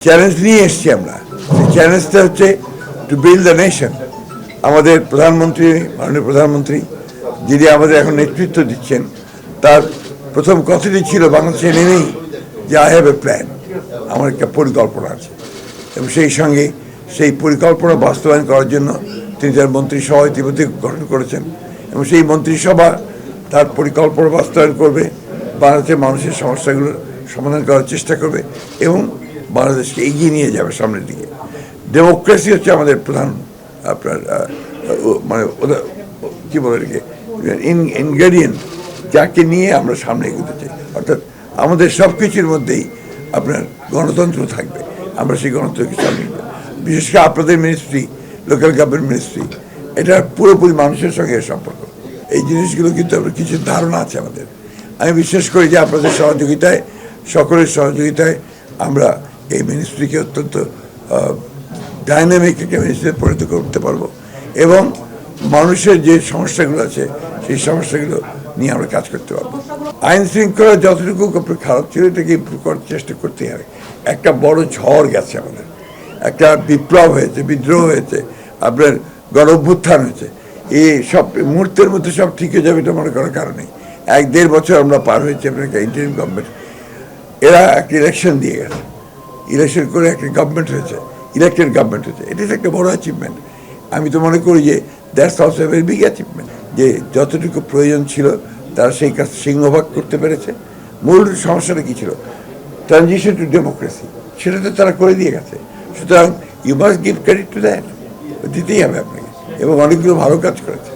Challenge নিয়ে এসছি আমরা। সেই চ্যালেঞ্জটা হচ্ছে টু বিল্ড দ্য নেশন। আমাদের প্রধানমন্ত্রী, মাননীয় প্রধানমন্ত্রী যিনি আমাদের এখন নেতৃত্ব দিচ্ছেন, তার প্রথম কথাটি ছিল বাংলাদেশে নেমেই যে আই হ্যাভ এ প্ল্যান, আমার একটা পরিকল্পনা আছে। এবং সেই সঙ্গে সেই পরিকল্পনা বাস্তবায়ন করার জন্য তিনি তার মন্ত্রিসভা ইতিমধ্যে গঠন করেছেন এবং সেই মন্ত্রিসভা তার পরিকল্পনা বাস্তবায়ন করবে, বাংলাদেশের মানুষের সমস্যাগুলোর সমাধান করার চেষ্টা করবে এবং বাংলাদেশকে এগিয়ে নিয়ে যাবে সামনের দিকে। ডেমোক্রেসি হচ্ছে আমাদের প্রধান আপনার মানে কী বলে রেখে ইনগ্রেডিয়েন্ট, যাকে নিয়ে আমরা সামনে এগোতে চাই। অর্থাৎ আমাদের সব কিছুর মধ্যেই আপনার গণতন্ত্র থাকবে, আমরা সেই গণতন্ত্রকে সামনে নেব। বিশেষ করে আপনাদের মিনিস্ট্রি, লোকাল গভর্নমেন্ট মিনিস্ট্রি, এটা পুরোপুরি মানুষের সঙ্গে সম্পর্ক। এই জিনিসগুলো কিন্তু আমরা কিছু ধারণা আছে আমাদের। আমি বিশ্বাস করি যে আপনাদের সহযোগিতায়, সকলের সহযোগিতায় আমরা এই মিনিস্ট্রিকে অত্যন্ত ডাইনামিক একটা মিনিস্ট্রিতে পরিণত করতে পারবো এবং মানুষের যে সমস্যাগুলো আছে সেই সমস্যাগুলো নিয়ে আমরা কাজ করতে পারবো। আইন শৃঙ্খলা যতটুকু খারাপ ছিল এটাকে ইম্প্রুভ করার চেষ্টা করতেই হবে। একটা বড় ঝড় গেছে আমাদের, একটা বিপ্লব হয়েছে, বিদ্রোহ হয়েছে, আপনার গণ অভ্যুত্থান হয়েছে। এই সব মুহূর্তের মধ্যে সব ঠিক হয়ে যাবে এটা মনে করার কারণে 1-1.5 বছর আমরা পার হয়েছি। আপনার একটা ইন্টারিম গভর্নমেন্ট, এরা একটা ইলেকশন দিয়ে গেছে, ইলেকশন করে একটা গভর্নমেন্ট হয়েছে, ইলেক্টেড গভর্নমেন্ট হয়েছে। এটা একটা বড় অ্যাচিভমেন্ট। আমি তো মনে করি যে that's also very big achievement, যে যতটুকু প্রয়োজন ছিল তারা সেই কাজ সিংহভাগ করতে পেরেছে। মূল সমস্যাটা কী ছিল? ট্রানজিশন টু ডেমোক্রেসি, সেটা তো তারা করে দিয়ে গেছে। সুতরাং you must give credit to that, দিতেই হবে আপনাকে, এবং অনেকগুলো ভালো কাজ করেছে।